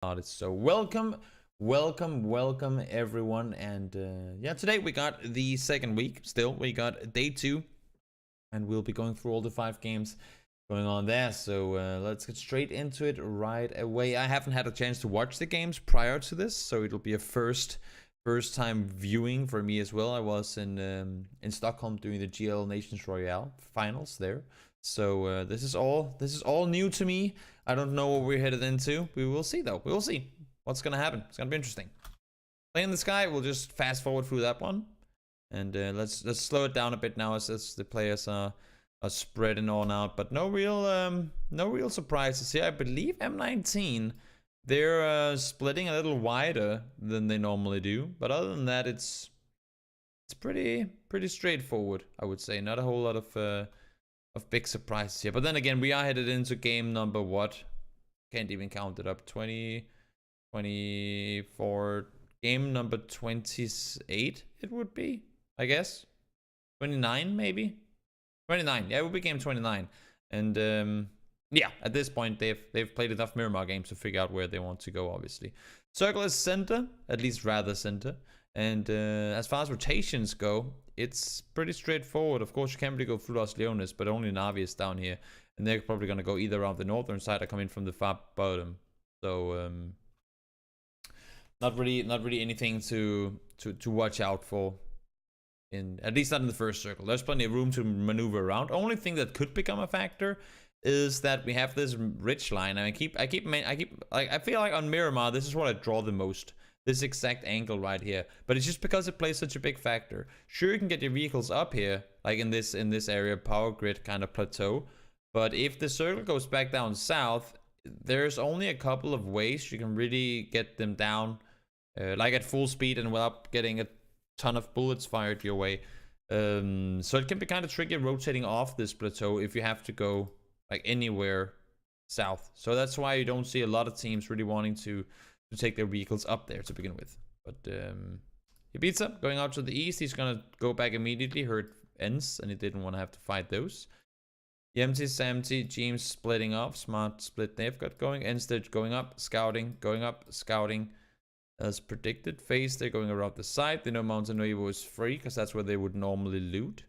Started. So welcome everyone, and yeah, today we got the second week. Still, we got day 2, and we'll be going through all the 5 games going on there. So let's get straight into it right away. I haven't had a chance to watch the games prior to this, so it'll be a first time viewing for me as well. I was in Stockholm doing the GL Nations Royale finals there. So this is all new to me. I don't know what we're headed into. We will see though. We will see what's gonna happen. It's gonna be interesting. Play in the Sky. We'll just fast forward through that one, and let's slow it down a bit now as the players are spreading on out. But no real surprises here. I believe M19, they're splitting a little wider than they normally do. But other than that, it's pretty straightforward, I would say. Not a whole lot of big surprises here. But then again, we are headed into game number what? Can't even count it up. 20, 24, game number 28 it would be, I guess. 29 maybe? 29, yeah, it would be game 29. And yeah, at this point they've played enough Miramar games to figure out where they want to go, obviously. Circle is center, at least rather center. And as far as rotations go, it's pretty straightforward. Of course, you can't really go through Los Leones, but only Navi is down here. And they're probably going to go either around the northern side or come in from the far bottom. So, not really anything to watch out for. At least not in the first circle. There's plenty of room to maneuver around. Only thing that could become a factor is that we have this ridge line. And I feel like on Miramar, this is what I draw the most. This exact angle right here, but it's just because it plays such a big factor. Sure, you can get your vehicles up here, like in this area, power grid kind of plateau. But if the circle goes back down south, there's only a couple of ways you can really get them down, like at full speed and without getting a ton of bullets fired your way. So it can be kind of tricky rotating off this plateau if you have to go like anywhere south. So that's why you don't see a lot of teams really wanting to take their vehicles up there to begin with. But Ibiza going out to the east, he's gonna go back immediately. Hurt ends, and he didn't want to have to fight those. Yemty, Samty, James splitting off. Smart split they've got going. Enstead going up, scouting, as predicted. Phase, they're going around the side. They know Mountain Nuevo is free because that's where they would normally loot.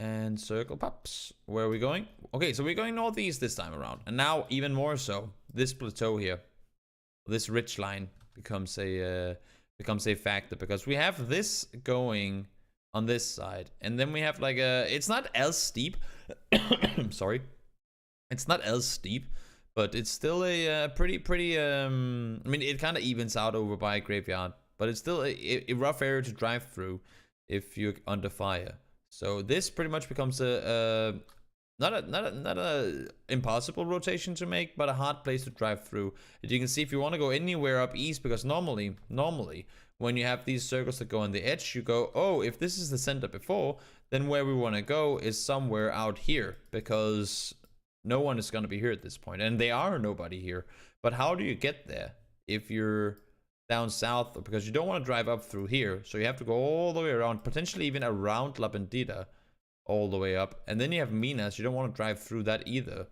And circle pups. Where are we going? Okay, so we're going northeast this time around. And now, even more so, this plateau here, this ridge line becomes a factor, because we have this going on this side, and then we have like it's not as steep. Sorry, it's not as steep, but it's still a pretty. I mean, it kind of evens out over by Graveyard, but it's still a rough area to drive through if you're under fire. So this pretty much becomes a not a impossible rotation to make, but a hard place to drive through. As you can see, if you want to go anywhere up east, because normally when you have these circles that go on the edge, you go, oh, if this is the center before, then where we want to go is somewhere out here, because no one is going to be here at this point, and they are nobody here. But how do you get there if you're down south? Because you don't want to drive up through here, so you have to go all the way around, potentially even around La Bandida, all the way up. And then you have Minas. You don't want to drive through that either.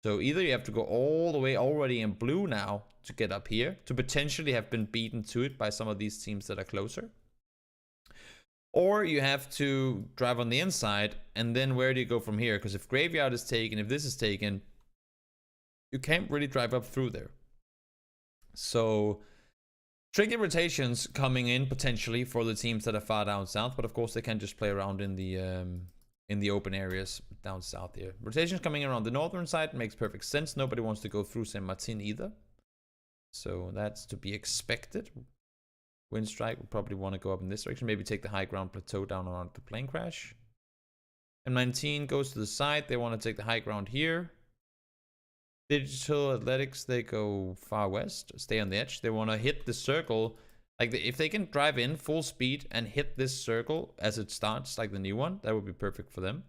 So either you have to go all the way already in blue now to get up here, to potentially have been beaten to it by some of these teams that are closer, or you have to drive on the inside. And then where do you go from here? Because if Graveyard is taken, if this is taken, you can't really drive up through there. So tricky rotations coming in potentially for the teams that are far down south, but of course they can just play around in the open areas down south here. Rotations coming around the northern side makes perfect sense. Nobody wants to go through Saint Martin either, so that's to be expected. Windstrike will probably want to go up in this direction, maybe take the high ground plateau down around the plane crash. M19 goes to the side. They want to take the high ground here. Digital Athletics, they go far west, stay on the edge. They want to hit the circle. Like, if they can drive in full speed and hit this circle as it starts, like the new one, that would be perfect for them.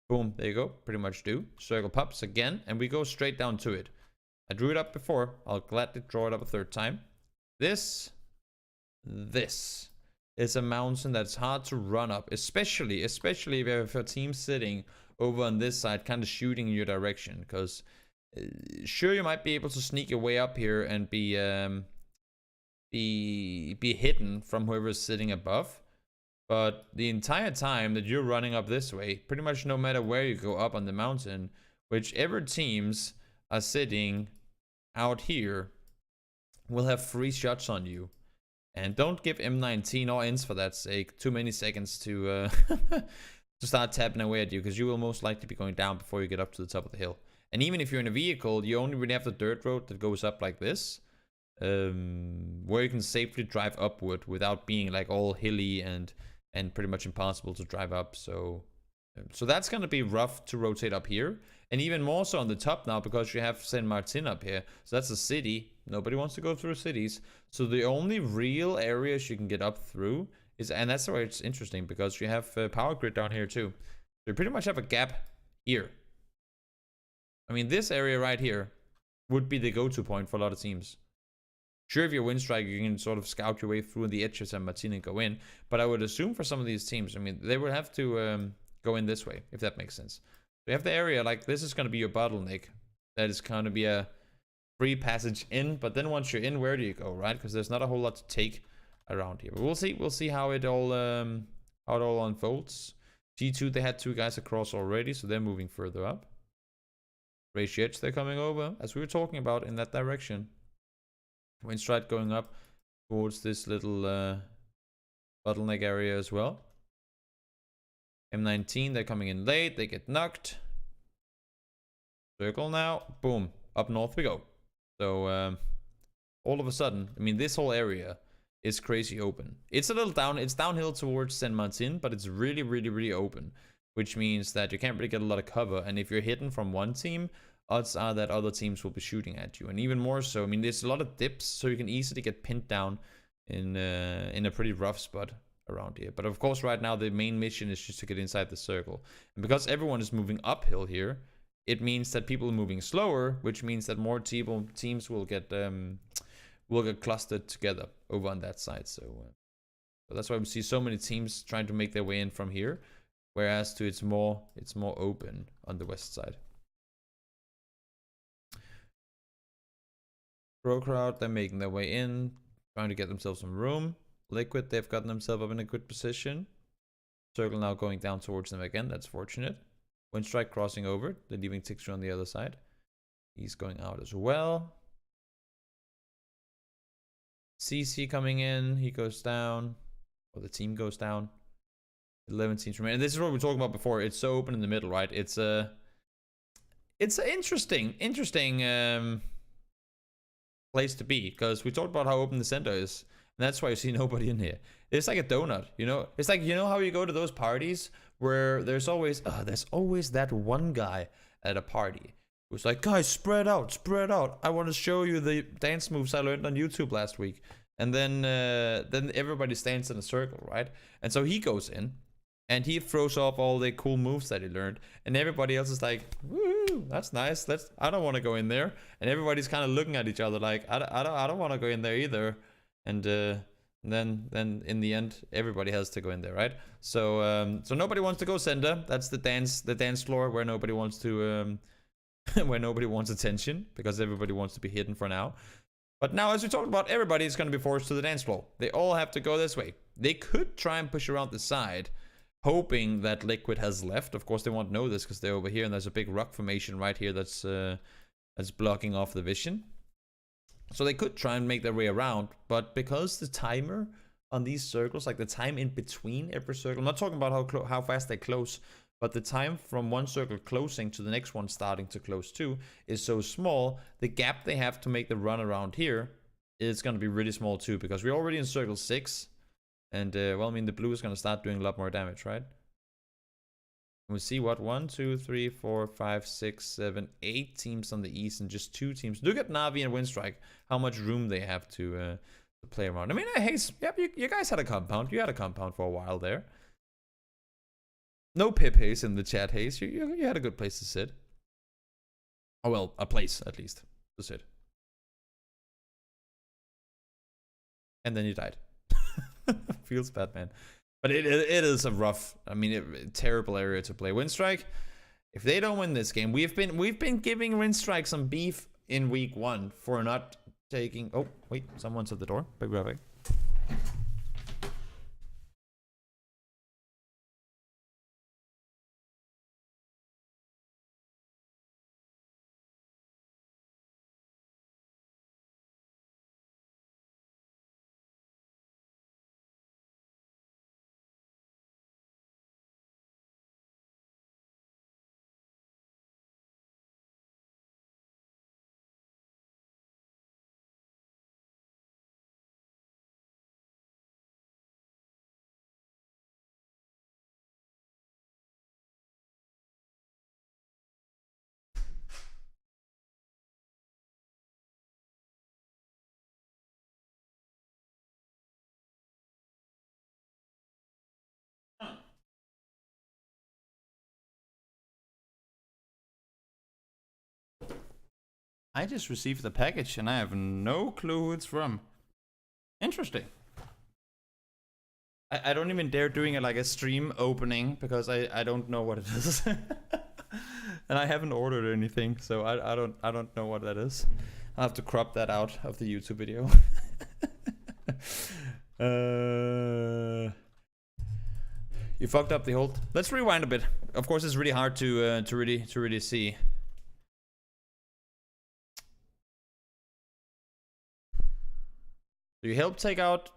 Boom, there you go. Pretty much do. Circle pops again, and we go straight down to it. I drew it up before. I'll gladly draw it up a third time. This is a mountain that's hard to run up, especially if you have a team sitting over on this side, kind of shooting in your direction, because Sure, you might be able to sneak your way up here and be hidden from whoever's sitting above. But the entire time that you're running up this way, pretty much no matter where you go up on the mountain, whichever teams are sitting out here will have free shots on you. And don't give M19 or ends for that sake too many seconds to to start tapping away at you, because you will most likely be going down before you get up to the top of the hill. And even if you're in a vehicle, you only really have the dirt road that goes up like this, where you can safely drive upward without being like all hilly and pretty much impossible to drive up. So that's gonna be rough to rotate up here, and even more so on the top now because you have Saint Martin up here. So that's a city. Nobody wants to go through cities. So the only real areas you can get up through is, and that's where it's interesting because you have power grid down here too. So you pretty much have a gap here. I mean, this area right here would be the go-to point for a lot of teams. Sure, if you're Windstrike, you can sort of scout your way through the edge of San Martin and go in. But I would assume for some of these teams, I mean, they would have to go in this way, if that makes sense. So you have the area, like this is going to be your bottleneck. That is going to be a free passage in. But then once you're in, where do you go, right? Because there's not a whole lot to take around here. But we'll see. We'll see how it all unfolds. G2, they had 2 guys across already, so they're moving further up. Rage, they're coming over, as we were talking about, in that direction. Windstrike going up towards this little bottleneck area as well. M19, they're coming in late. They get knocked. Circle now. Boom. Up north we go. So all of a sudden, I mean, this whole area is crazy open. It's a little down. It's downhill towards Saint Martin, but it's really, really, really open, which means that you can't really get a lot of cover. And if you're hidden from one team, odds are that other teams will be shooting at you. And even more so, I mean, there's a lot of dips, so you can easily get pinned down in a pretty rough spot around here. But of course, right now, the main mission is just to get inside the circle. And because everyone is moving uphill here, it means that people are moving slower, which means that more teams will get clustered together over on that side. So that's why we see so many teams trying to make their way in from here, whereas it's more open on the west side. Pro crowd, they're making their way in, trying to get themselves some room. Liquid, they've gotten themselves up in a good position. Circle now going down towards them again. That's fortunate. Windstrike crossing over. They're leaving Tixter on the other side. He's going out as well. CC coming in. He goes down. Or the team goes down. 11 teams remain. And this is what we were talking about before. It's so open in the middle, right? It's an interesting place to be, because we talked about how open the center is, and that's why you see nobody in here. It's like a donut, you know. It's like, you know how you go to those parties where there's always that one guy at a party who's like, guys, spread out, I want to show you the dance moves I learned on YouTube last week. And then everybody stands in a circle, right? And so he goes in and he throws off all the cool moves that he learned, and everybody else is like, woo, that's nice. I don't want to go in there. And everybody's kind of looking at each other like, I don't want to go in there either. And then in the end, everybody has to go in there, right? So so nobody wants to go center. That's the dance floor where nobody wants to where nobody wants attention, because everybody wants to be hidden for now. But now, as we talked about, everybody is going to be forced to the dance floor. They all have to go this way. They could try and push around the side, hoping that Liquid has left. Of course, they won't know this because they're over here, and there's a big rock formation right here that's blocking off the vision. So they could try and make their way around, but because the timer on these circles, like the time in between every circle, I'm not talking about how fast they close, but the time from one circle closing to the next one starting to close too is so small, the gap they have to make the run around here is going to be really small too, because we're already in circle 6. And, well, I mean, the blue is going to start doing a lot more damage, right? We see what? 1, 2, 3, 4, 5, 6, 7, 8 teams on the east and just 2 teams. Look at Na'Vi and Windstrike, how much room they have to play around. I mean, hey, yep, you guys had a compound. You had a compound for a while there. No Pip Haze in the chat, Haze. You had a good place to sit. Oh, well, a place, at least, to sit. And then you died. Feels bad, man. But it is a rough, I mean, terrible area to play. Windstrike, If they don't win this game, we've been giving Rinstrike some beef in week 1 for not taking. Oh wait, someone's at the door. Be right back. I just received the package and I have no clue who it's from. Interesting. I don't even dare doing it like a stream opening because I don't know what it is. And I haven't ordered anything, so I don't know what that is. I'll have to crop that out of the YouTube video. You fucked up the hold. Let's rewind a bit. Of course, it's really hard to really see. You help take out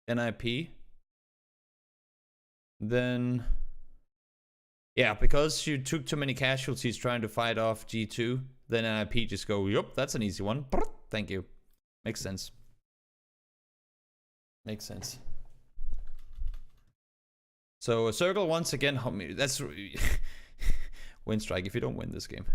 NIP. Then, yeah, because you took too many casualties trying to fight off G2, then NIP just go, yup, that's an easy one. Thank you. Makes sense. Makes sense. So Circle once again, that's win strike if you don't win this game.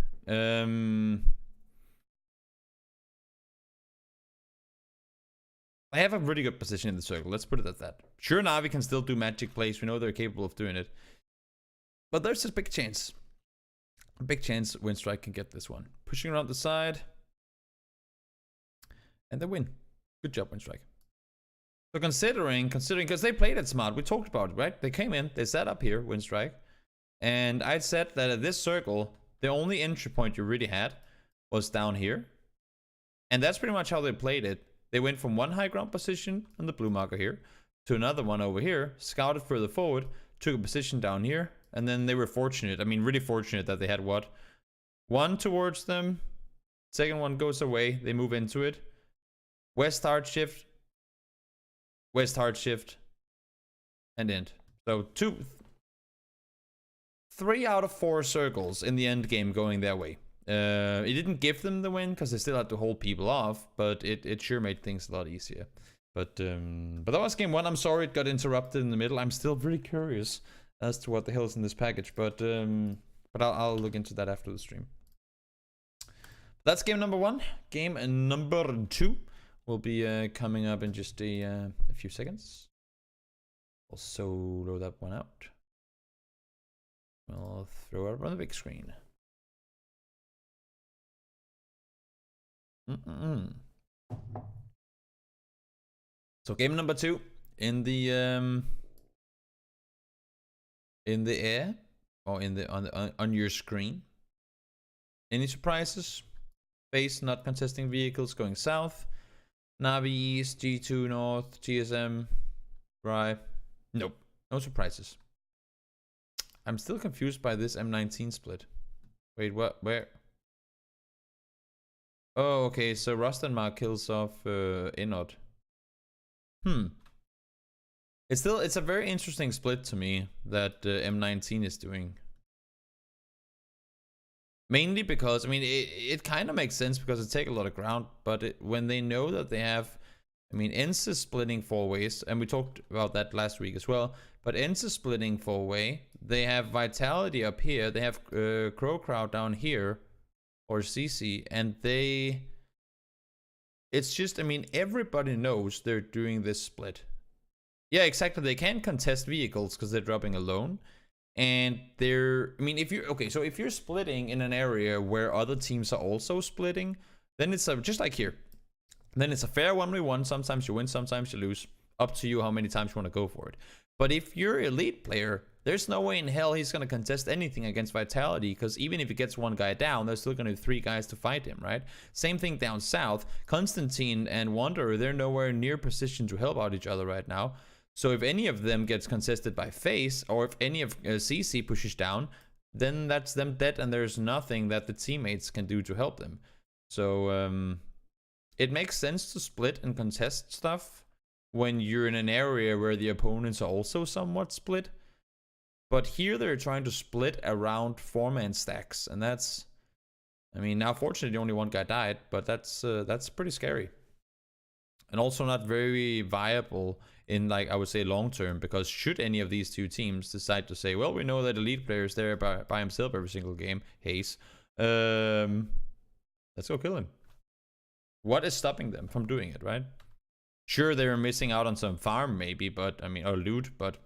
I have a really good position in the circle. Let's put it at that. Sure, Na'Vi can still do magic plays. We know they're capable of doing it. But there's a big chance. A big chance Winstrike can get this one. Pushing around the side. And they win. Good job, Winstrike. So considering, because they played it smart. We talked about it, right? They came in, they set up here, Winstrike. And I said that at this circle, the only entry point you really had was down here. And that's pretty much how they played it. They went from one high ground position on the blue marker here to another one over here, scouted further forward, took a position down here, and then they were fortunate. I mean, really fortunate that they had what? One towards them, second one goes away, they move into it. West hard shift, and end. So 3 out of 4 circles in the end game going their way. It didn't give them the win because they still had to hold people off, but it sure made things a lot easier. But that was game 1. I'm sorry it got interrupted in the middle. I'm still really curious as to what the hell is in this package, but I'll look into that after the stream. That's game number 1. Game number 2 will be coming up in just a few seconds. We'll solo that one out. We'll throw it up on the big screen. So game number 2 in the air or on your screen. Any surprises? Base not contesting vehicles going south. Na'Vi east, G2 north, GSM right. Nope, no surprises. I'm still confused by this M19 split. Wait, what? Where? Oh, okay, so Rostenmark kills off Inod. It's a very interesting split to me that M19 is doing. Mainly because, I mean, it kind of makes sense because it takes a lot of ground, but when they know that they have, I mean, ENCE is splitting 4 ways, and we talked about that last week as well, but ENCE is splitting 4 way. They have Vitality up here, they have Crow Crowd down here, or CC, and it's just, I mean, everybody knows they're doing this split. Yeah, exactly. They can't contest vehicles because they're dropping alone. And they're, I mean, if you're splitting in an area where other teams are also splitting, then it's just like here. Then it's a fair 1v1. Sometimes you win, sometimes you lose. Up to you how many times you want to go for it. But if you're elite player there's no way in hell he's going to contest anything against Vitality, because even if he gets one guy down, there's still going to be 3 guys to fight him, right? Same thing down south. Constantine and Wanderer, they're nowhere near position to help out each other right now. So if any of them gets contested by FaZe, or if any of CC pushes down, then that's them dead, and there's nothing that the teammates can do to help them. So it makes sense to split and contest stuff when you're in an area where the opponents are also somewhat split. But here they're trying to split around 4-man stacks, and that's, I mean, now fortunately only 1 guy died, but that's pretty scary. And also not very viable in, like, I would say long term, because should any of these 2 teams decide to say, well, we know that elite player is there by himself every single game, Hayes, let's go kill him. What is stopping them from doing it, right? Sure, they're missing out on some farm maybe, but I mean, or loot, but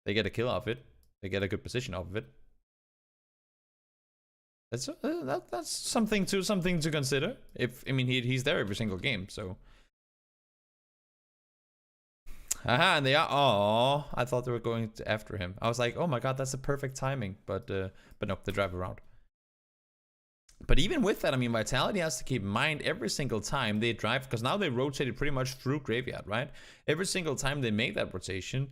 they get a kill off it. They get a good position off of it. That's something to consider. If, I mean, he's there every single game, so. Aha, and they are. Oh, I thought they were going after him. I was like, oh my god, that's the perfect timing. But no, they drive around. But even with that, I mean, Vitality has to keep in mind every single time they drive, because now they rotated pretty much through Graveyard, right? Every single time they make that rotation,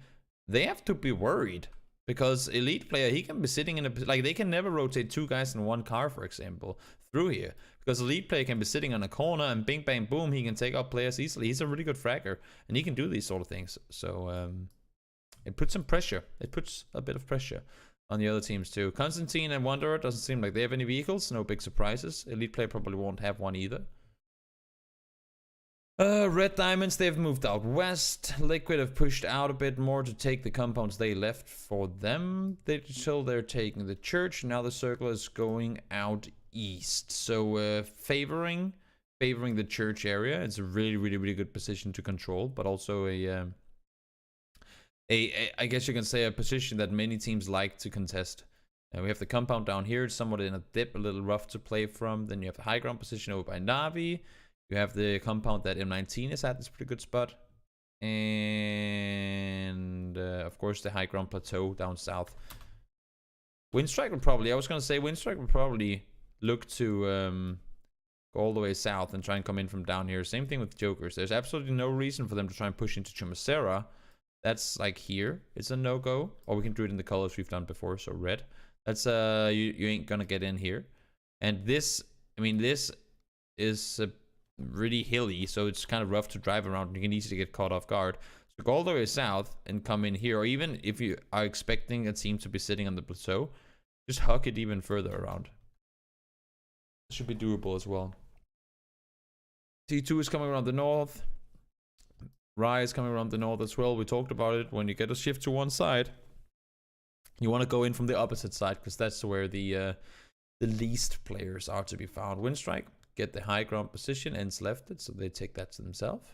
they have to be worried, because elite player, he can be sitting in a, like, they can never rotate 2 guys in 1 car, for example, through here, because elite player can be sitting on a corner and bing bang boom, he can take out players easily. He's a really good fragger, and he can do these sort of things. So it puts some pressure. It puts a bit of pressure on the other teams too. Constantine and Wanderer doesn't seem like they have any vehicles. No big surprises. Elite player probably won't have one either. Red Diamonds, they've moved out west. Liquid have pushed out a bit more to take the compounds they left for them. They're taking the church. Now the circle is going out east. So favoring the church area. It's a really good position to control, but also I guess you can say a position that many teams like to contest. And we have the compound down here. It's somewhat in a dip, a little rough to play from. Then you have the high ground position over by Navi. You have the compound that M19 is at. It's a pretty good spot. And of course the high ground plateau down south. Windstrike would probably, I was going to say Windstrike would probably look to go all the way south and try and come in from down here. Same thing with Jokers. There's absolutely no reason for them to try and push into Chumacera. That's like here. It's a no-go. Or we can do it in the colors we've done before, so red. That's you ain't gonna get in here. And this, I mean, this is really hilly, so it's kind of rough to drive around. You can easily get caught off guard. So go all the way south and come in here, or even if you are expecting a team to be sitting on the plateau, just huck it even further around. It should be doable as well. T2 is coming around the north. Rye is coming around the north as well. We talked about it. When you get a shift to one side, you want to go in from the opposite side, because that's where the least players are to be found. Windstrike, get the high ground position, ends left it, so they take that to themselves.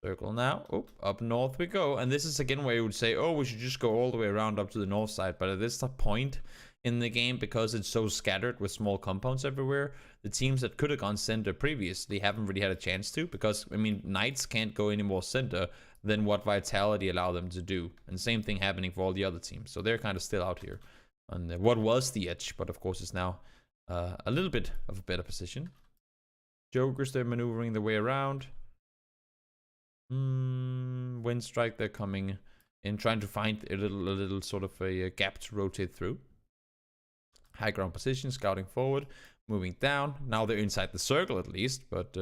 Circle now. Oh, up north we go. And this is again where you would say, oh, we should just go all the way around up to the north side. But at this point in the game, because it's so scattered with small compounds everywhere, the teams that could have gone center previously haven't really had a chance to, because, I mean, Knights can't go any more center than what Vitality allow them to do. And same thing happening for all the other teams. So they're kind of still out here on what was the edge, but of course it's now a little bit of a better position. Jokers, they're maneuvering their way around. Windstrike, they're coming in, trying to find a little sort of a gap to rotate through. High ground position, scouting forward, moving down. Now they're inside the circle at least, but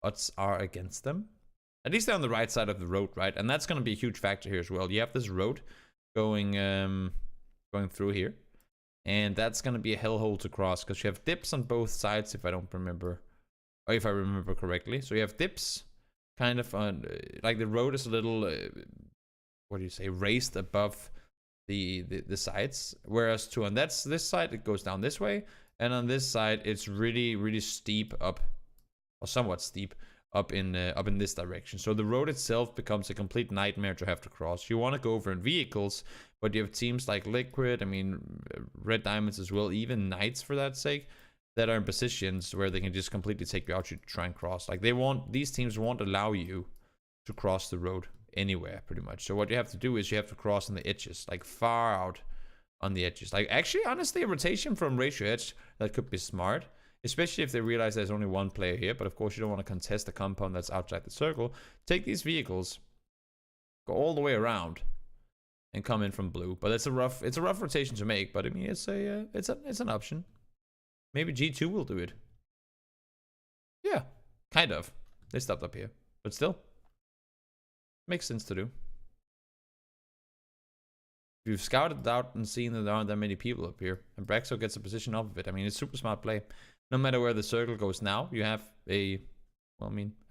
odds are against them. At least they're on the right side of the road, right? And that's going to be a huge factor here as well. You have this road going through here, and that's going to be a hellhole to cross, because you have dips on both sides, if I don't remember, or if I remember correctly. So you have dips kind of on, like the road is a little, what do you say, raised above the sides, whereas on this side it goes down this way, and on this side it's really steep up, or somewhat steep up in this direction. So the road itself becomes a complete nightmare to have to cross. You want to go over in vehicles, but you have teams like Liquid, I mean Red Diamonds as well, even Knights for that sake, that are in positions where they can just completely take you out to try and cross. Like these teams won't allow you to cross the road anywhere pretty much. So what you have to do is you have to cross on the edges, like far out on the edges. Like actually, honestly, a rotation from ratio edge, that could be smart, especially if they realize there's only one player here. But of course, you don't want to contest the compound that's outside the circle. Take these vehicles, go all the way around, and come in from blue. But it's a rough rotation to make. But I mean, it's an option. Maybe G2 will do it. Yeah, kind of. They stopped up here, but still, makes sense to do. You've scouted it out and seen that there aren't that many people up here, and Braxo gets a position off of it. I mean, it's super smart play. No matter where the circle goes now, you have a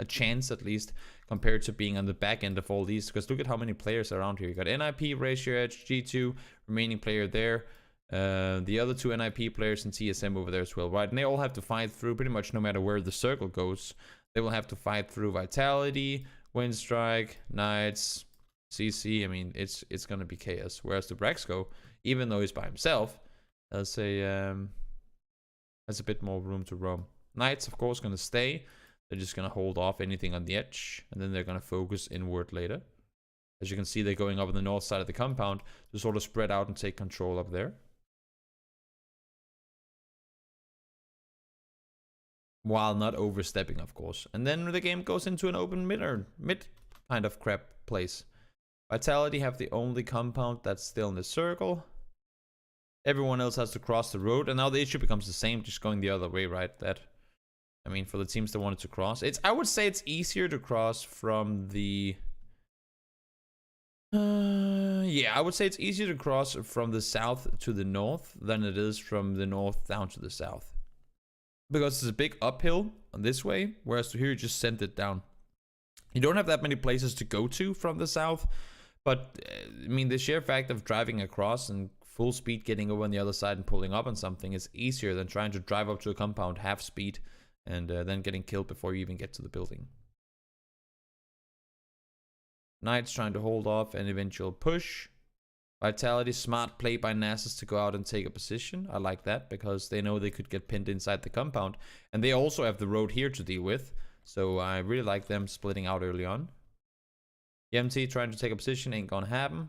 chance at least compared to being on the back end of all these. Because look at how many players are around here. You got NIP, Ratio Edge, G2, remaining player there. The other two NIP players and TSM over there as well, right? And they all have to fight through pretty much no matter where the circle goes. They will have to fight through Vitality, Windstrike, Knights, CC. I mean, it's gonna be chaos. Whereas the Braxco, even though he's by himself, has a bit more room to roam. Knights, of course, gonna stay. They're just gonna hold off anything on the edge, and then they're gonna focus inward later. As you can see, they're going up on the north side of the compound to sort of spread out and take control up there. While not overstepping, of course. And then the game goes into an open mid kind of crap place. Vitality have the only compound that's still in the circle. Everyone else has to cross the road, and now the issue becomes the same, just going the other way, right? I mean, for the teams that wanted to cross, I would say it's easier to cross from the yeah, I would say it's easier to cross from the south to the north than it is from the north down to the south. Because it's a big uphill on this way, whereas here you just send it down. You don't have that many places to go to from the south, but I mean, the sheer fact of driving across and full speed getting over on the other side and pulling up on something is easier than trying to drive up to a compound half speed and then getting killed before you even get to the building. Knights trying to hold off an eventual push. Vitality, smart play by Nasus to go out and take a position. I like that because they know they could get pinned inside the compound. And they also have the road here to deal with. So I really like them splitting out early on. EMT trying to take a position, ain't gonna happen.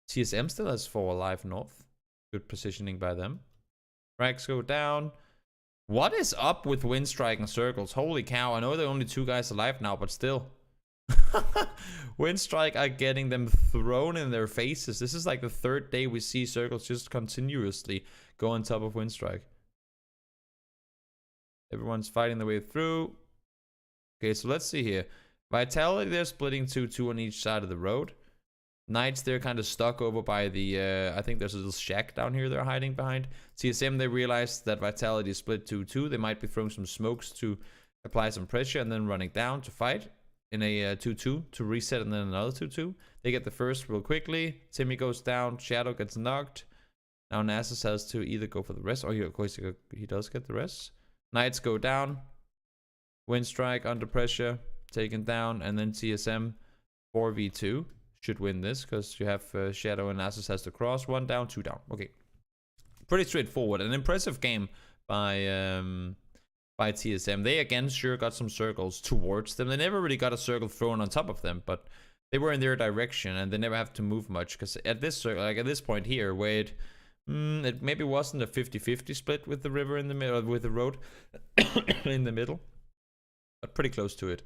TSM still has 4 alive north. Good positioning by them. Rags go down. What is up with Windstrike and Circles? Holy cow, I know there are only 2 guys alive now, but still. Windstrike are getting them thrown in their faces. This is like the 3rd day we see Circles just continuously go on top of Windstrike. Everyone's fighting their way through. Okay, so let's see here. Vitality, they're splitting 2-2 on each side of the road. Knights, they're kind of stuck over by the, I think there's a little shack down here they're hiding behind. TSM, they realize that Vitality is split 2-2. They might be throwing some smokes to apply some pressure and then running down to fight in a 2-2 to reset and then another 2-2. They get the first real quickly. Timmy goes down. Shadow gets knocked. Now Nasus has to either go for the rest, or of course he does get the rest. Knights go down. Windstrike under pressure, taken down, and then TSM 4v2 should win this because you have Shadow and Nasus has to cross. 1 down, 2 down. Okay, pretty straightforward. An impressive game by TSM. They again sure got some circles towards them. They never really got a circle thrown on top of them, but they were in their direction and they never have to move much because at this circle, like at this point here, where it maybe wasn't a 50-50 split with the river in the middle, with the road in the middle, but pretty close to it.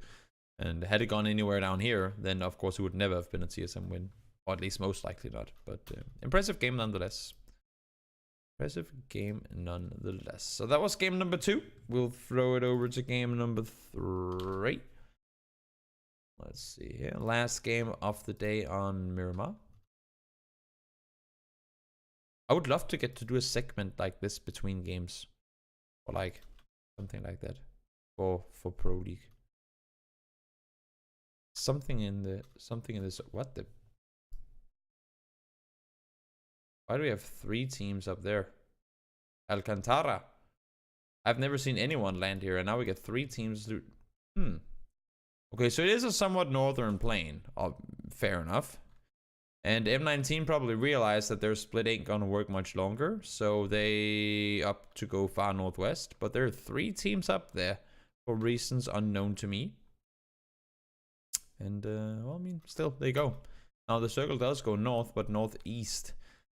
And had it gone anywhere down here, then of course it would never have been a TSM win, or at least most likely not. But impressive game nonetheless. Impressive game nonetheless. So that was game number 2. We'll throw it over to game number 3. Let's see here. Last game of the day on Miramar. I would love to get to do a segment like this between games, or like something like that for Pro League. Something in this. What the? Why do we have 3 teams up there? Alcantara. I've never seen anyone land here, and now we get 3 teams. Okay, so it is a somewhat northern plane. Fair enough. And M19 probably realized that their split ain't gonna work much longer, so they up to go far northwest. But there are 3 teams up there for reasons unknown to me. And, well, I mean, still, there you go. Now, the circle does go north, but northeast.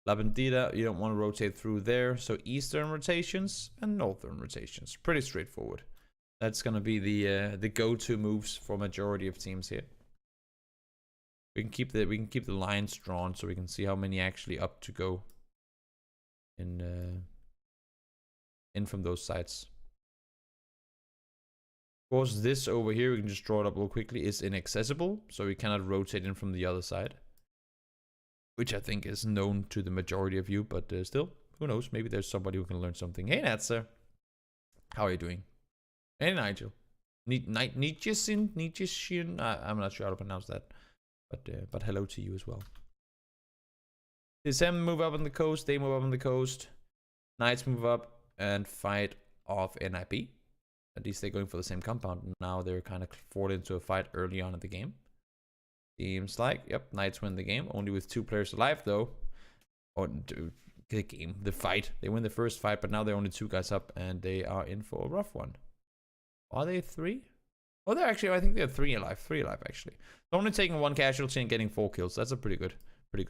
La Bandida, you don't want to rotate through there. So, eastern rotations and northern rotations. Pretty straightforward. That's going to be the go-to moves for majority of teams here. We can keep the lines drawn so we can see how many actually up to go in from those sides. Of course, this over here, we can just draw it up real quickly, is inaccessible, so we cannot rotate in from the other side. Which I think is known to the majority of you, but still, who knows? Maybe there's somebody who can learn something. Hey, Natsa. How are you doing? Hey, Nigel. Nietzschean? I'm not sure how to pronounce that. But hello to you as well. TSM move up on the coast, they move up on the coast. Knights move up and fight off NIP. At least they're going for the same compound. Now they're kind of forced into a fight early on in the game. Seems like, yep, Knights win the game. Only with 2 players alive though. Or the game, the fight. They win the first fight, but now they're only 2 guys up and they are in for a rough one. Are they 3? Oh, they're actually, I think they're 3 alive. 3 alive actually. They're only taking 1 casualty and getting 4 kills. That's a pretty good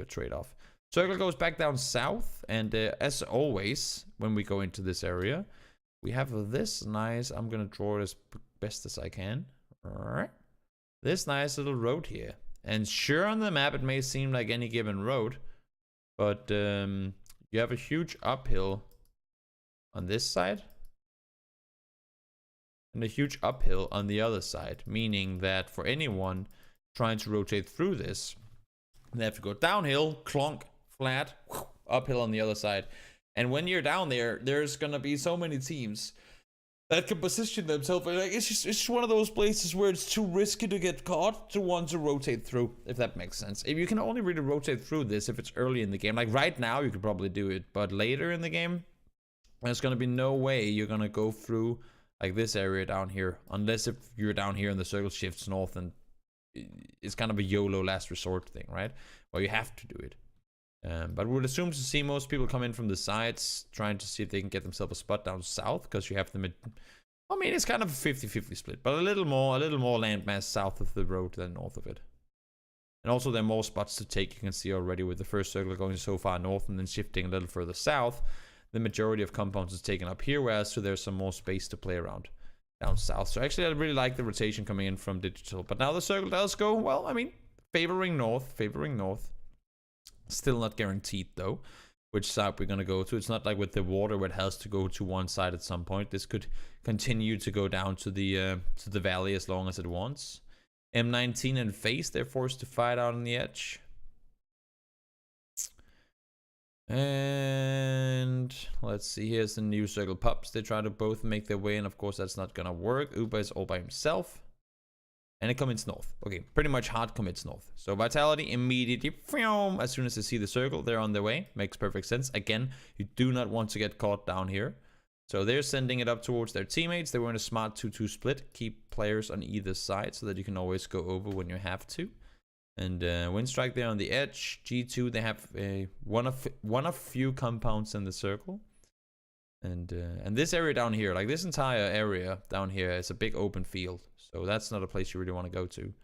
trade-off. Circle goes back down south, and as always, when we go into this area, we have this nice, I'm gonna draw it as best as I can. This nice little road here. And sure, on the map it may seem like any given road, but you have a huge uphill on this side. And a huge uphill on the other side, meaning that for anyone trying to rotate through this, they have to go downhill, clonk, flat, uphill on the other side. And when you're down there, there's gonna be so many teams that can position themselves. Like it's just one of those places where it's too risky to get caught to want to rotate through, if that makes sense. If you can only really rotate through this if it's early in the game. Like right now, you could probably do it, but later in the game, there's gonna be no way you're gonna go through like this area down here, unless if you're down here and the circle shifts north, and it's kind of a YOLO last resort thing, right? Well, you have to do it. But we would assume to see most people come in from the sides, trying to see if they can get themselves a spot down south, because you have them. I mean, it's kind of a 50-50 split, but a little more landmass south of the road than north of it. And also, there are more spots to take. You can see already with the first circle going so far north and then shifting a little further south. The majority of compounds is taken up here, whereas so there's some more space to play around down south. So actually, I really like the rotation coming in from digital. But now the circle does go, well, I mean, favoring north. Still not guaranteed, though, which side we're going to go to. It's not like with the water where it has to go to one side at some point. This could continue to go down to the valley as long as it wants. M19 and Face, they're forced to fight out on the edge. And let's see, here's the new circle pups. They try to both make their way in. Of course, that's not gonna work. Uber is all by himself. And it commits north. Okay, pretty much hard commits north. So Vitality immediately, as soon as they see the circle, they're on their way. Makes perfect sense. Again, you do not want to get caught down here. So they're sending it up towards their teammates. They were in a smart 2-2 split. Keep players on either side so that you can always go over when you have to. And Windstrike there on the edge. G2, they have one of few compounds in the circle. And this area down here, like this entire area down here, is a big open field. So that's not a place you really want to go to.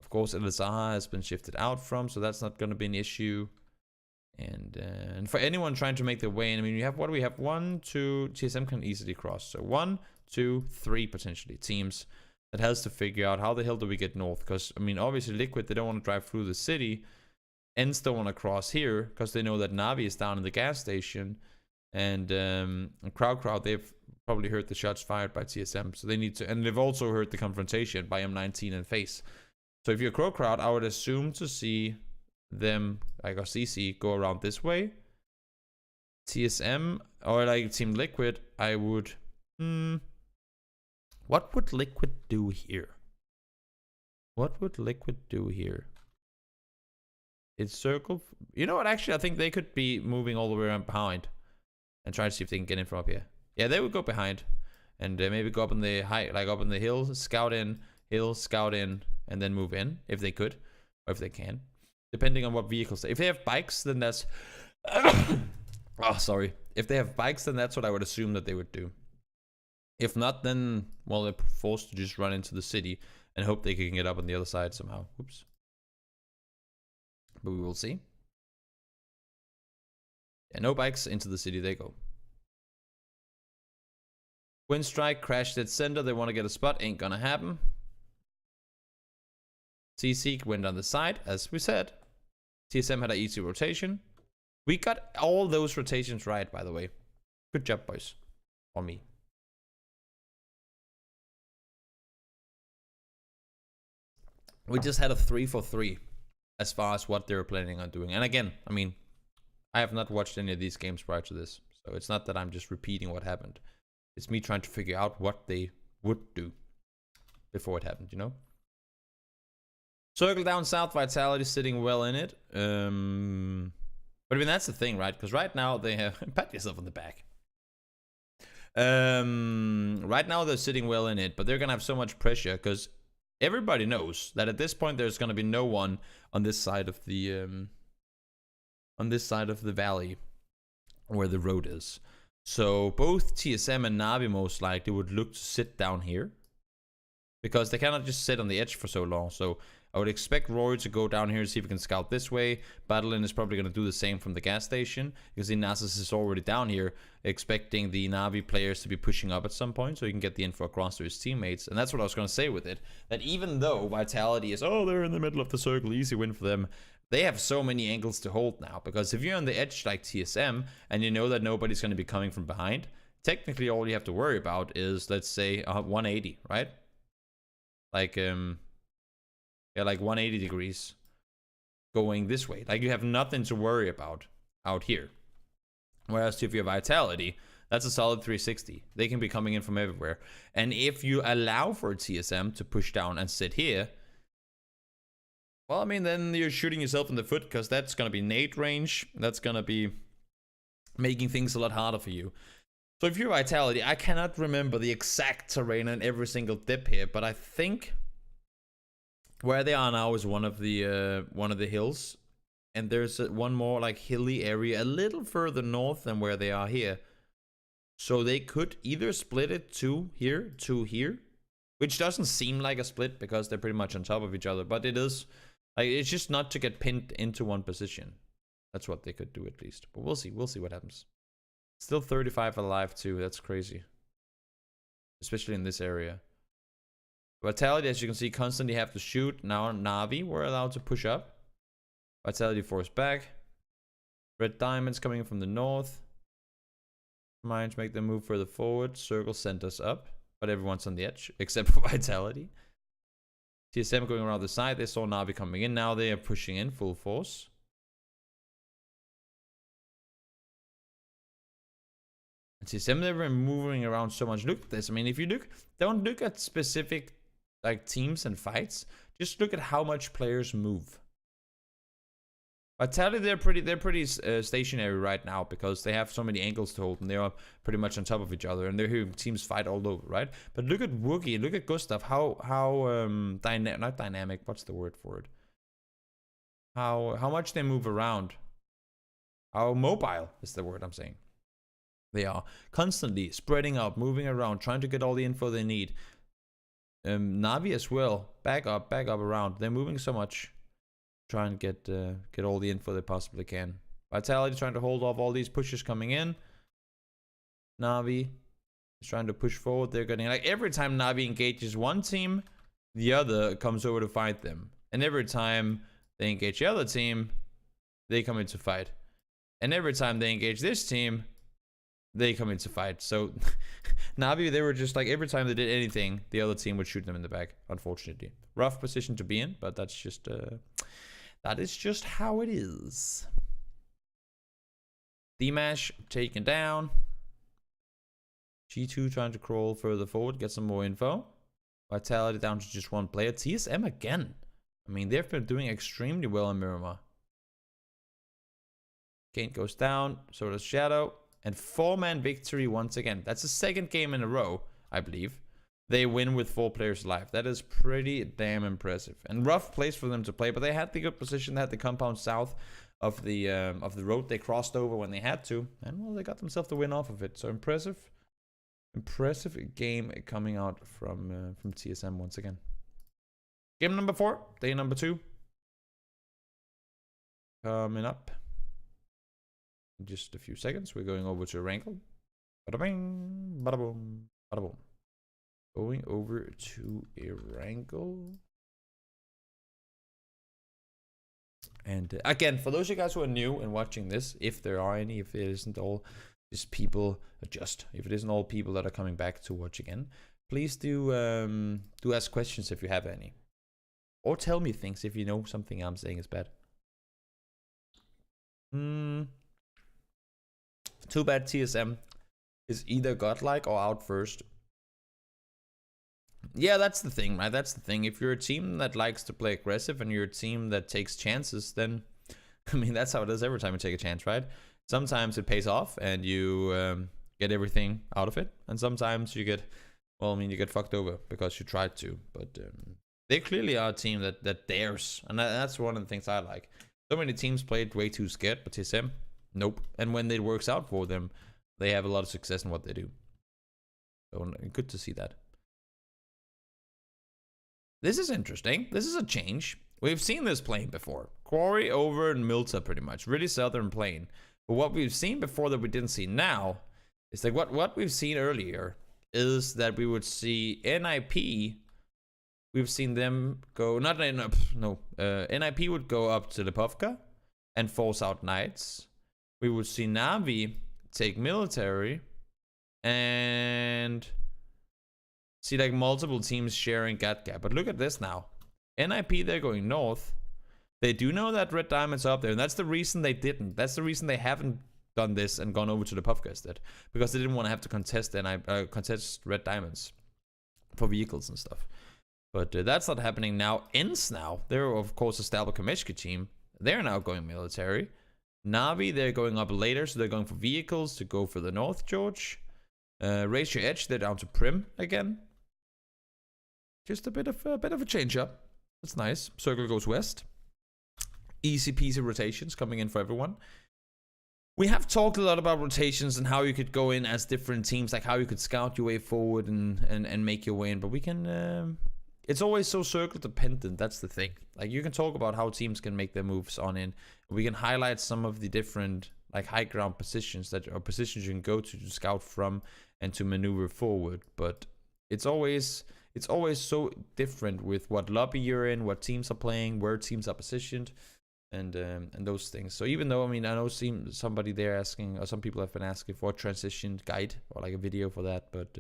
Of course, Elizaha has been shifted out from, so that's not going to be an issue. And for anyone trying to make their way in, I mean, you have, what do we have? 1, 2, TSM can easily cross. So 1, 2, 3 potentially teams that has to figure out how the hell do we get north. Because, I mean, obviously Liquid, they don't want to drive through the city. Ents don't want to cross here because they know that Navi is down in the gas station. And Crowd, they've probably heard the shots fired by TSM. So they need to, and they've also heard the confrontation by M19 and Face. So if you're Crowd, I would assume to see them, like our CC, go around this way. TSM, or like Team Liquid, I would... What would Liquid do here? What would Liquid do here? It's circle... You know what, actually, I think they could be moving all the way around behind. And try to see if they can get in from up here. Yeah, they would go behind. And maybe go up on the high, like up on the hill, scout in, and then move in, if they could. Or if they can. Depending on what vehicles. If they have bikes, then that's... oh, sorry. If they have bikes, then that's what I would assume that they would do. If not, then, well, they're forced to just run into the city and hope they can get up on the other side somehow. Oops. But we will see. Yeah, no bikes, into the city they go. Wind strike, crashed at center. They want to get a spot. Ain't gonna happen. CC went on the side, as we said. TSM had an easy rotation. We got all those rotations right, by the way. Good job, boys. Or me. We just had a 3-for-3 as far as what they were planning on doing. And again, I mean, I have not watched any of these games prior to this. So it's not that I'm just repeating what happened. It's me trying to figure out what they would do before it happened, you know? Circle down south, Vitality sitting well in it. But I mean, that's the thing, right? Because right now they have... pat yourself on the back. Right now they're sitting well in it, but they're going to have so much pressure because everybody knows that at this point there's going to be no one on this side of the... valley where the road is. So both TSM and Navi most likely would look to sit down here because they cannot just sit on the edge for so long. So I would expect Rory to go down here and see if he can scout this way. Battlein is probably going to do the same from the gas station because Nasus is already down here expecting the Navi players to be pushing up at some point so he can get the info across to his teammates. And that's what I was going to say with it, that even though Vitality is, oh, they're in the middle of the circle, easy win for them, they have so many angles to hold now, because if you're on the edge like TSM and you know that nobody's going to be coming from behind, technically all you have to worry about is, let's say, 180, right? Like, yeah, like 180 degrees going this way. Like, you have nothing to worry about out here. Whereas if you have Vitality, that's a solid 360. They can be coming in from everywhere. And if you allow for TSM to push down and sit here, well, I mean, then you're shooting yourself in the foot, because that's going to be nade range. That's going to be making things a lot harder for you. So if you're Vitality, I cannot remember the exact terrain and every single dip here, but I think where they are now is one of the hills, and there's one more like hilly area a little further north than where they are here. So they could either split it to here, which doesn't seem like a split because they're pretty much on top of each other, but it is. Like, it's just not to get pinned into one position. That's what they could do at least. But we'll see. We'll see what happens. Still 35 alive too. That's crazy. Especially in this area. Vitality, as you can see, constantly have to shoot. Now Navi, we're allowed to push up. Vitality force back. Red Diamonds coming in from the north. Mines make them move further forward. Circle sent us up. But everyone's on the edge, except for Vitality. TSM going around the side. They saw Navi coming in. Now they are pushing in full force. And TSM, they were moving around so much. Look at this. I mean, if you look, don't look at specific like teams and fights. Just look at how much players move. Vitality, they're pretty stationary right now because they have so many angles to hold and they are pretty much on top of each other and they're hearing teams fight all over, right? But look at Wookie, look at Gustav, how not dynamic, what's the word for it? How much they move around. How mobile is the word I'm saying. They are constantly spreading out, moving around, trying to get all the info they need. Navi as well, back up around. They're moving so much. Try and get all the info they possibly can. Vitality trying to hold off all these pushes coming in. Navi is trying to push forward. They're getting, like, every time Navi engages one team, the other comes over to fight them. And every time they engage the other team, they come in to fight. And every time they engage this team, they come in to fight. So Navi, they were just like, every time they did anything, the other team would shoot them in the back, unfortunately. Rough position to be in, but that's just that is just how it is. D-Mash taken down. G2 trying to crawl further forward, get some more info. Vitality down to just one player. TSM again. I mean, they've been doing extremely well in Miramar. Kane goes down, so does Shadow. And 4-man victory once again. That's the second game in a row, I believe. They win with 4 players alive. That is pretty damn impressive. And rough place for them to play, but they had the good position. They had the compound south of the road. They crossed over when they had to, and well, they got themselves the win off of it. So impressive game coming out from TSM once again. Game number 4, day number 2. Coming up. In just a few seconds, we're going over to Wrangle. Bada bing, bada boom, bada boom. Going over to a Wrangle. And again, for those of you guys who are new and watching this, if there are any, if it isn't all just people, if it isn't all people that are coming back to watch again, please do ask questions if you have any. Or tell me things if you know something I'm saying is bad. Too bad TSM is either godlike or out first. Yeah, that's the thing, right? That's the thing. If you're a team that likes to play aggressive and you're a team that takes chances, then, I mean, that's how it is every time you take a chance, right? Sometimes it pays off and you get everything out of it. And sometimes you get, well, I mean, you get fucked over because you tried to. But they clearly are a team that dares. And that's one of the things I like. So many teams played way too scared, but TSM, nope. And when it works out for them, they have a lot of success in what they do. So good to see that. This is interesting. This is a change. We've seen this plane before. Quarry over in Milta, pretty much. Really southern plane. But what we've seen before that we didn't see now is like what we've seen earlier is that we would see NIP. We've seen them go, NIP would go up to Lipovka and force out Knights. We would see Navi take military and see like multiple teams sharing Gatka. But look at this now. NIP, they're going north. They do know that Red Diamond's up there, and that's the reason they didn't. That's the reason they haven't done this and gone over to the Lipovka instead. Because they didn't want to have to contest Red Diamonds for vehicles and stuff. But that's not happening now. Ends now. They're, of course, a Stalbakameshka team. They're now going military. Navi, they're going up later, so they're going for vehicles to go for the North George. Raise Your Edge, they're down to Prim again. Just a bit of a change up. That's nice. Circle goes west. Easy peasy rotations coming in for everyone. We have talked a lot about rotations and how you could go in as different teams, like how you could scout your way forward and make your way in. But we can... it's always so circle dependent. That's the thing. Like you can talk about how teams can make their moves on in. We can highlight some of the different like high ground positions positions you can go to scout from and to maneuver forward. But it's always so different with what lobby you're in, what teams are playing, where teams are positioned, and those things. So even though, I mean, I know somebody there asking, or some people have been asking for a transition guide or like a video for that, but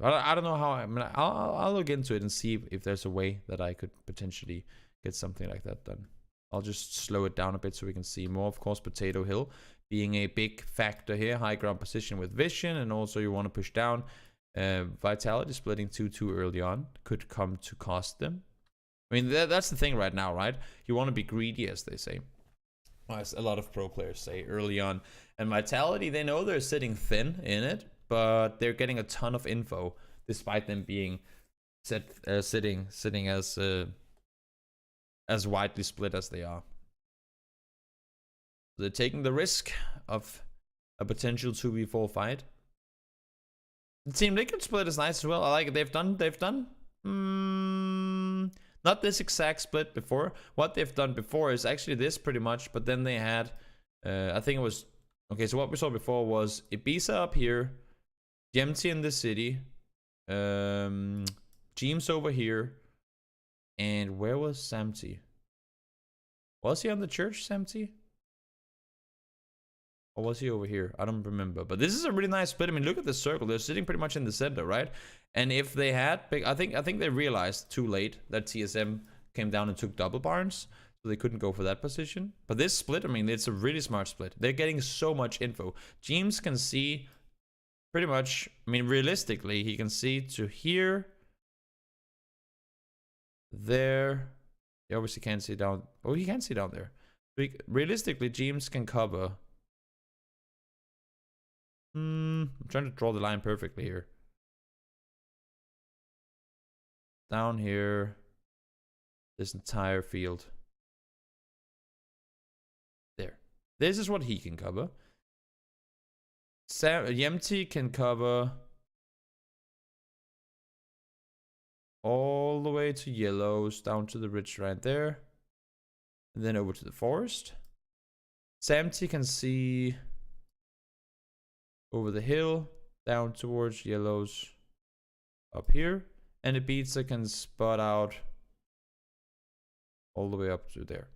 I don't know how. I mean, I'll look into it and see if there's a way that I could potentially get something like that done. I'll just slow it down a bit so we can see more. Of course, Potato Hill being a big factor here. High ground position with vision, and also you want to push down. Vitality splitting too early on could come to cost them. I mean, that's the thing right now, right? You want to be greedy, as they say. As a lot of pro players say early on. And Vitality, they know they're sitting thin in it, but they're getting a ton of info despite them being sitting as widely split as they are. They're taking the risk of a potential 2v4 fight. The Team Liquid split is nice as well. I like it. They've done not this exact split before. What they've done before is actually this pretty much, but then they had I think it was okay, so what we saw before was Ibiza up here, Yemti in the city, James over here, and where was Samti? Was he on the church, Samti? Or was he over here? I don't remember. But this is a really nice split. I mean, look at the circle. They're sitting pretty much in the center, right? And if they had... I think they realized too late that TSM came down and took double barns. So they couldn't go for that position. But this split, I mean, it's a really smart split. They're getting so much info. James can see pretty much... I mean, realistically, he can see to here. There. He obviously can't see down... Oh, he can see down there. Realistically, James can cover... I'm trying to draw the line perfectly here. Down here. This entire field. There. This is what he can cover. Yemti can cover all the way to yellows, down to the ridge right there. And then over to the forest. Samty can see over the hill, down towards yellows up here. And the pizza can spot out all the way up to there.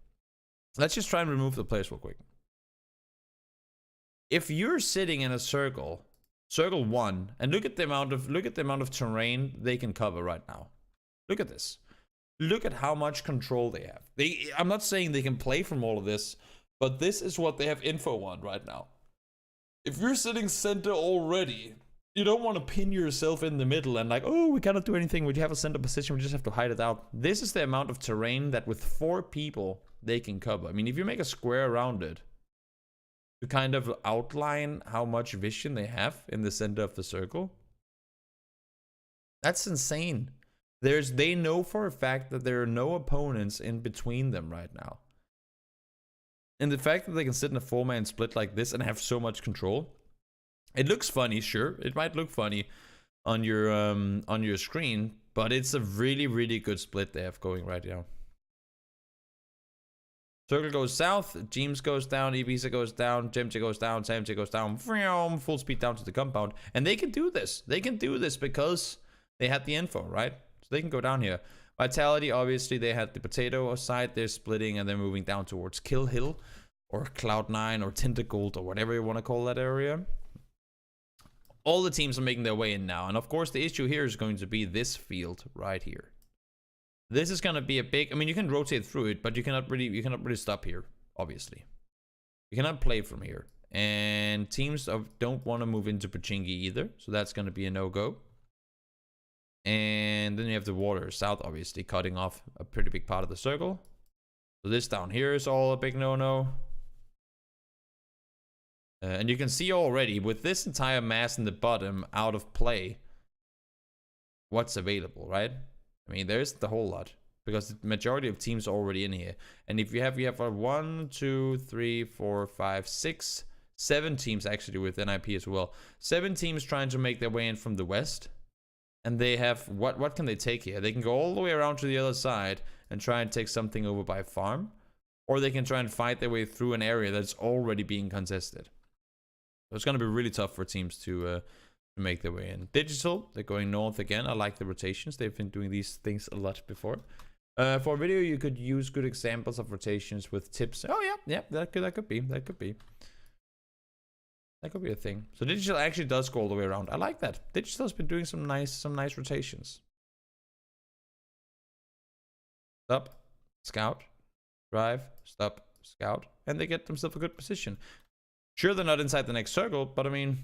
Let's just try and remove the place real quick. If you're sitting in a circle 1, and look at the amount of terrain they can cover right now. Look at this. Look at how much control they have. I'm not saying they can play from all of this, but this is what they have info on right now. If you're sitting center already, you don't want to pin yourself in the middle and like, oh, we cannot do anything. We have a center position. We just have to hide it out. This is the amount of terrain that with 4 people they can cover. I mean, if you make a square around it to kind of outline how much vision they have in the center of the circle, that's insane. They know for a fact that there are no opponents in between them right now. And the fact that they can sit in a 4-man split like this and have so much control, it looks funny, sure. It might look funny on your screen, but it's a really, really good split they have going right now. Circle goes south, James goes down, Ibiza goes down, Jemji goes down, Samji goes down, full speed down to the compound. And they can do this. They can do this because they had the info, right? So they can go down here. Vitality, obviously, they had the potato side. They're splitting and they're moving down towards Kill Hill or Cloud9 or Tintergold or whatever you want to call that area. All the teams are making their way in now. And of course, the issue here is going to be this field right here. This is going to be a big... I mean, you can rotate through it, but you cannot really stop here, obviously. You cannot play from here. And teams don't want to move into Pochinki either. So that's going to be a no-go. And then you have the water south, obviously, cutting off a pretty big part of the circle. So this down here is all a big no-no. And you can see already, with this entire mass in the bottom out of play, what's available, right? I mean, there's the whole lot. Because the majority of teams are already in here. And if you have a 1, 2, 3, 4, 5, 6, 7 teams actually with NIP as well. 7 teams trying to make their way in from the west. And they have, what can they take here? They can go all the way around to the other side and try and take something over by farm. Or they can try and fight their way through an area that's already being contested. So it's going to be really tough for teams to make their way in. Digital, they're going north again. I like the rotations. They've been doing these things a lot before. For a video, you could use good examples of rotations with tips. Oh yeah, that could be a thing. So digital actually does go all the way around. I like that. Digital's been doing some nice rotations. Stop, scout, drive, stop, scout, and they get themselves a good position. Sure, they're not inside the next circle, but I mean,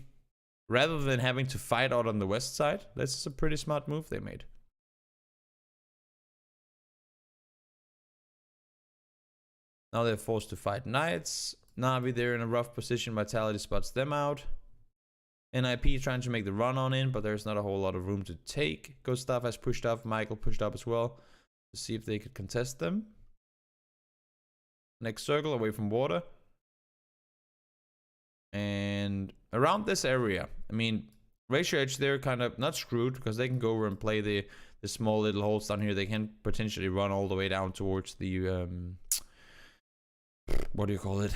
rather than having to fight out on the west side, this is a pretty smart move they made. Now they're forced to fight knights. Navi, they're in a rough position. Vitality spots them out. NIP trying to make the run on in, but there's not a whole lot of room to take. Gustav has pushed up. Michael pushed up as well to see if they could contest them. Next circle away from water. And around this area, I mean, Ratio Edge, they're kind of not screwed because they can go over and play the small little holes down here. They can potentially run all the way down towards the what do you call it?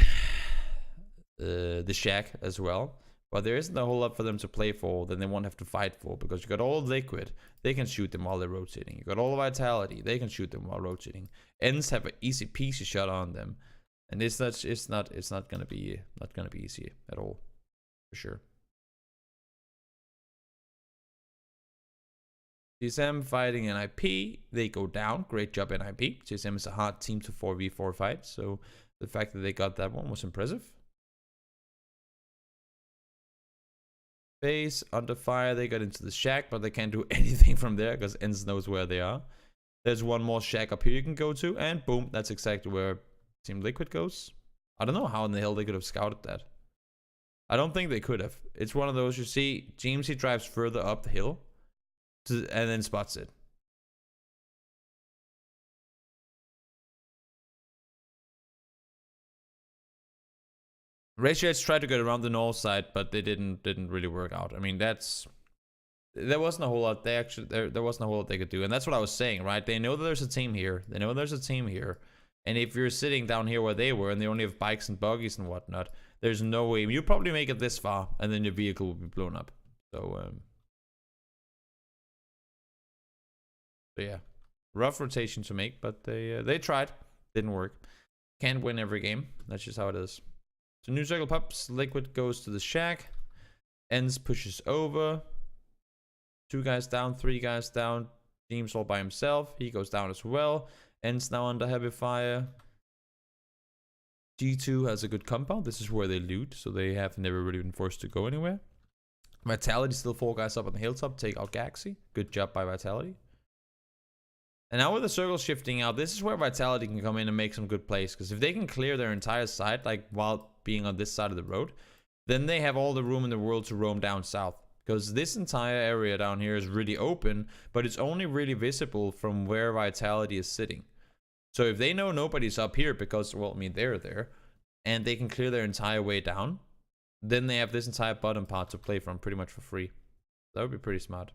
The shack as well. But there isn't a whole lot for them to play for, then they won't have to fight for, because you got all liquid, they can shoot them while they're rotating. You got all vitality, they can shoot them while rotating. Ends have an easy peasy shot on them. And it's not gonna be easy at all, for sure. TSM fighting NIP, they go down. Great job, NIP. TSM is a hard team to 4v4 fight, so the fact that they got that one was impressive. Base under fire, they got into the shack, but they can't do anything from there because Enz knows where they are. There's one more shack up here you can go to, and boom, that's exactly where Team Liquid goes. I don't know how in the hell they could have scouted that. I don't think they could have. It's one of those, you see, James, he drives further up the hill and then spots it. Ratio tried to get around the north side, but they didn't really work out. I mean, that's there wasn't a whole lot. There wasn't a whole lot they could do, and that's what I was saying, right? They know that there's a team here. They know there's a team here, and if you're sitting down here where they were, and they only have bikes and buggies and whatnot, there's no way you probably make it this far, and then your vehicle will be blown up. So yeah, rough rotation to make, but they tried, didn't work. Can't win every game. That's just how it is. So new circle pops. Liquid goes to the shack. Ends pushes over. 2 guys down, 3 guys down. Team's all by himself. He goes down as well. Ends now under heavy fire. G2 has a good compound. This is where they loot, so they have never really been forced to go anywhere. Vitality still 4 guys up on the hilltop. Take out Gaxi. Good job by Vitality. And now with the circle shifting out, this is where Vitality can come in and make some good plays. Because if they can clear their entire side, like while being on this side of the road, then they have all the room in the world to roam down south. Because this entire area down here is really open, but it's only really visible from where Vitality is sitting. So if they know nobody's up here because, well, I mean, they're there, and they can clear their entire way down, then they have this entire bottom part to play from pretty much for free. That would be pretty smart.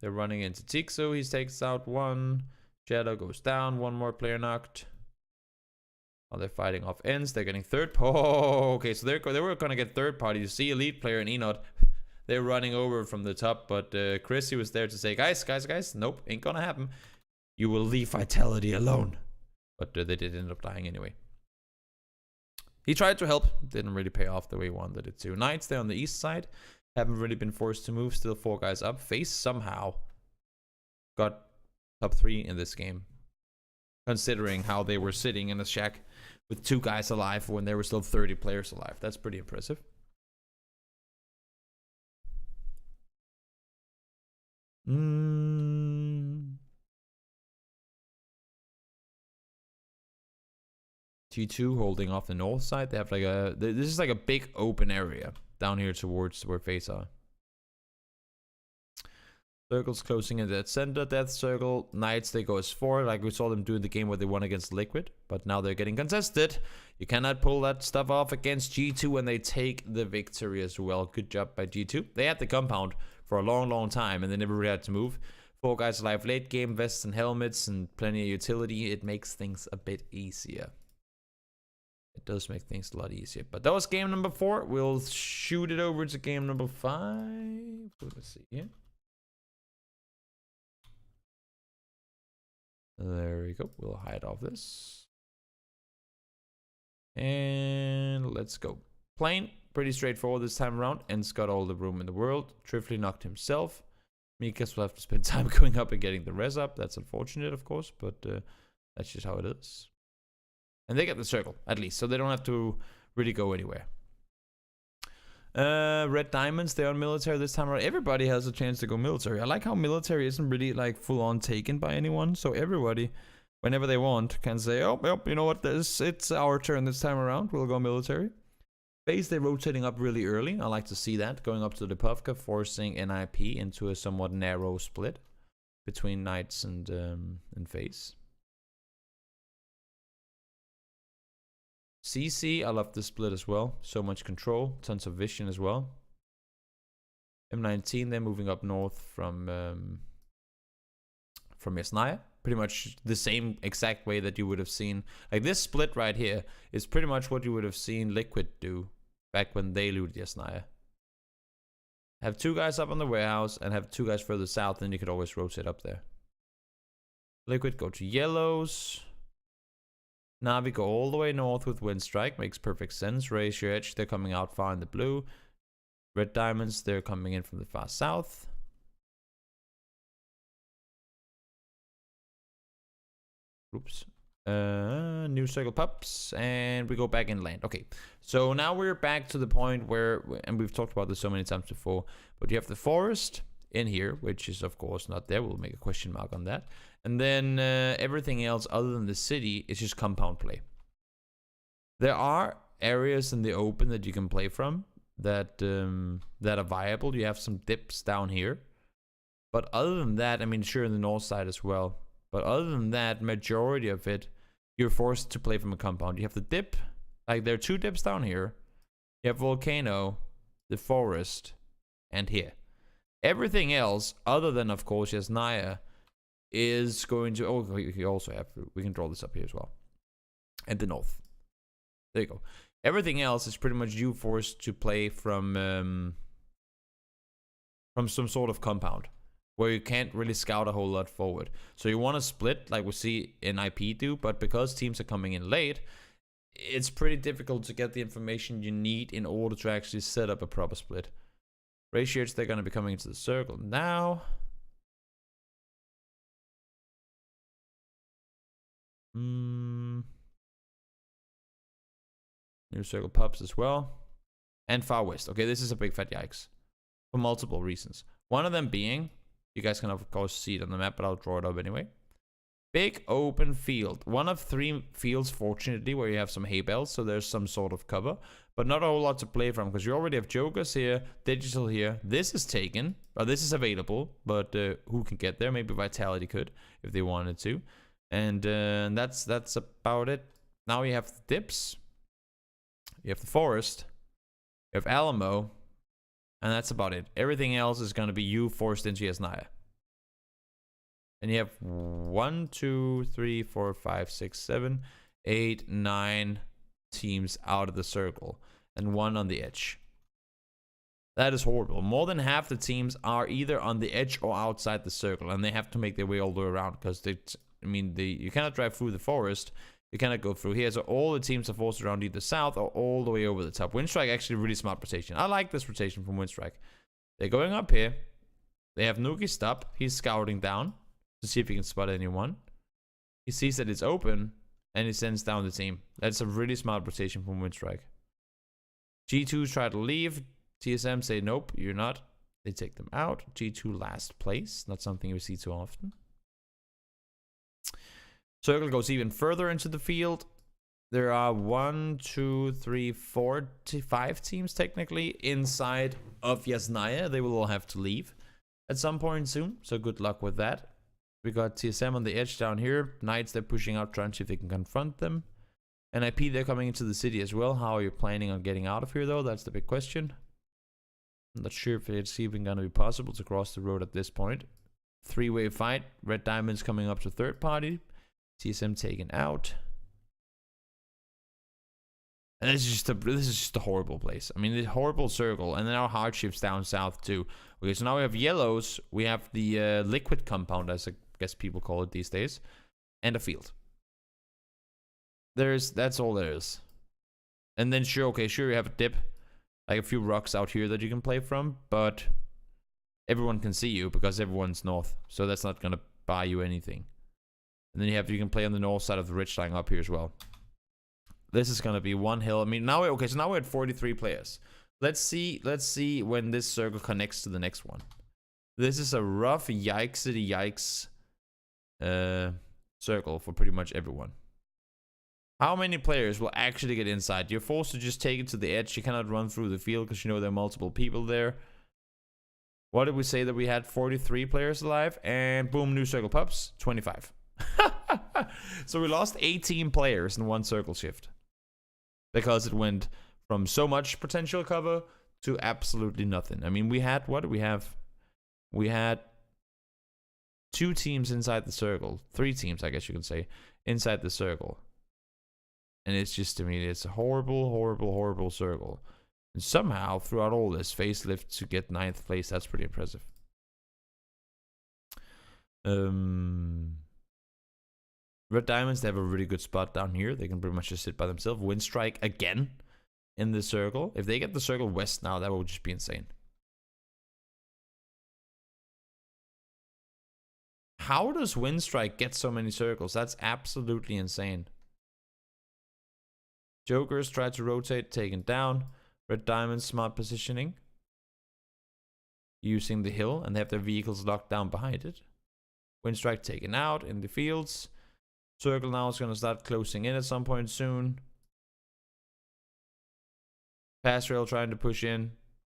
They're running into Tixo. He takes out 1. Shadow goes down. 1 more player knocked. While they're fighting off ends, they're getting third. Oh, okay. So they were going to get third party. You see Elite player and Enod. They're running over from the top. But Chrissy was there to say, guys. Nope, ain't going to happen. You will leave Vitality alone. But they did end up dying anyway. He tried to help. Didn't really pay off the way he wanted it to. Knights, they're on the east side. Haven't really been forced to move. Still 4 guys up. Face somehow got top 3 in this game. Considering how they were sitting in a shack with 2 guys alive when there were still 30 players alive. That's pretty impressive. G2 holding off the north side. They have like this is like a big open area down here towards where Face are. Circles closing in that center. Death circle. Knights, they go as 4, like we saw them do in the game where they won against Liquid. But now they're getting contested. You cannot pull that stuff off against G2 and they take the victory as well. Good job by G2. They had the compound for a long time and they never really had to move. 4 guys alive late game, vests and helmets and plenty of utility. It makes things a bit easier. It does make things a lot easier. But that was game number 4. We'll shoot it over to game number 5. Let's see here. There we go. We'll hide off this. And let's go. Plane, pretty straightforward this time around. Ends got all the room in the world. Trifly knocked himself. Mikas will have to spend time going up and getting the res up. That's unfortunate, of course, but that's just how it is. And they get the circle, at least, so they don't have to really go anywhere. Red Diamonds, they're on military this time around. Everybody has a chance to go military. I like how military isn't really like full on taken by anyone. So everybody, whenever they want, can say, oh, yep, you know what, it's our turn this time around. We'll go military. Base, they're rotating up really early. I like to see that. Going up to the Puvka, forcing NIP into a somewhat narrow split between Knights and Face. CC, I love this split as well. So much control, tons of vision as well. M19, they're moving up north from Yasnaya. Pretty much the same exact way that you would have seen. Like this split right here is pretty much what you would have seen Liquid do back when they looted Yasnaya. Have 2 guys up on the warehouse and have 2 guys further south, and you could always rotate up there. Liquid go to yellows. Navi go all the way north with Windstrike. Makes perfect sense. Raise your edge. They're coming out far in the blue. Red Diamonds, they're coming in from the far south. Oops. New circle pups. And we go back inland. Okay. So now we're back to the point where, and we've talked about this so many times before, but you have the forest in here, which is of course not there. We'll make a question mark on that. And then everything else other than the city is just compound play. There are areas in the open that you can play from that that are viable. You have some dips down here. But other than that, I mean, sure, in the north side as well. But other than that, majority of it, you're forced to play from a compound. You have the dip. Like, there are 2 dips down here. You have Volcano, the forest, and here. Everything else, other than, of course, Yasnaya, is going to... Oh, we also have... We can draw this up here as well. And the north. There you go. Everything else is pretty much you forced to play from some sort of compound, where you can't really scout a whole lot forward. So you want to split, like we see in IP do, but because teams are coming in late, it's pretty difficult to get the information you need in order to actually set up a proper split. Ratios, they're going to be coming into the circle now. New circle pops as well. And far west. Okay, this is a big fat yikes. For multiple reasons. One of them being, you guys can of course see it on the map, but I'll draw it up anyway. Big open field. One of 3 fields, fortunately, where you have some hay bales, so there's some sort of cover. But not a whole lot to play from, because you already have jokers here, digital here. This is taken, or this is available, but who can get there? Maybe Vitality could, if they wanted to. And that's about it. Now you have the dips. You have the forest. You have Alamo. And that's about it. Everything else is going to be you forced into Yasnaya. And you have 1, 2, 3, 4, 5, 6, 7, 8, 9 teams out of the circle. And 1 on the edge. That is horrible. More than half the teams are either on the edge or outside the circle. And they have to make their way all the way around. Because you cannot drive through the forest. You cannot go through here. So all the teams are forced around either south or all the way over the top. Windstrike actually really smart rotation. I like this rotation from Windstrike. They're going up here. They have Nuki stop. He's scouting down to see if he can spot anyone. He sees that it's open and he sends down the team. That's a really smart rotation from Windstrike. G2 try to leave. TSM say nope, you're not. They take them out. G2 last place. Not something you see too often. Circle goes even further into the field. There are 1, 2, 3, 4, 5 teams technically inside of Yasnaya. They will all have to leave at some point soon. So good luck with that. We got TSM on the edge down here. Knights, they're pushing out, trying to see if they can confront them. NIP, they're coming into the city as well. How are you planning on getting out of here though? That's the big question. I'm not sure if it's even going to be possible to cross the road at this point. 3-way fight. Red Diamonds coming up to third party. TSM taken out. And this is just a horrible place. I mean, the horrible circle. And then our hardships down south too. Okay, so now we have yellows. We have the liquid compound, as I guess people call it these days. And a field. That's all there is. And then sure you have a dip. Like a few rocks out here that you can play from. But everyone can see you because everyone's north. So that's not going to buy you anything. And then you can play on the north side of the ridge line up here as well. This is gonna be one hill. I mean, now so now we're at 43 players. Let's see when this circle connects to the next one. This is a rough yikes circle for pretty much everyone. How many players will actually get inside? You're forced to just take it to the edge. You cannot run through the field because you know there are multiple people there. What did we say that we had? 43 players alive, and boom, new circle pops. 25. So we lost 18 players in one circle shift because it went from so much potential cover to absolutely nothing. I mean, we had, what did we have? We had 2 teams inside the circle, 3 teams, I guess you could say, inside the circle. And it's just, I mean, it's a horrible circle. And somehow, throughout all this, facelift to get 9th place, that's pretty impressive. Red Diamonds, they have a really good spot down here. They can pretty much just sit by themselves. Windstrike again in the circle. If they get the circle west now, that would just be insane. How does Windstrike get so many circles? That's absolutely insane. Jokers try to rotate, taken down. Red Diamonds, smart positioning. Using the hill, and they have their vehicles locked down behind it. Windstrike taken out in the fields. Circle now is going to start closing in at some point soon. Pass rail trying to push in.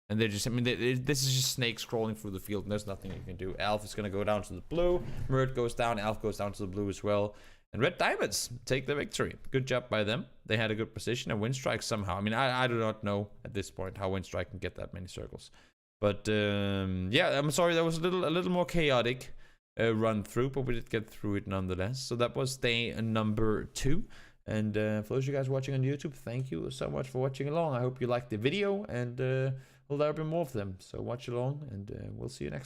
And they're just, I mean, this is just snakes crawling through the field, and there's nothing you can do. Alf is going to go down to the blue. Mert goes down. Alf goes down to the blue as well. And Red Diamonds take the victory. Good job by them. They had a good position. And Windstrike somehow, I mean, I do not know at this point how Windstrike can get that many circles. But yeah, I'm sorry that was a little more chaotic run through, but we did get through it nonetheless. So that was day number 2. And for those of you guys watching on YouTube, thank you so much for watching along. I hope you liked the video, and well, there'll be more of them. So watch along, and we'll see you next time.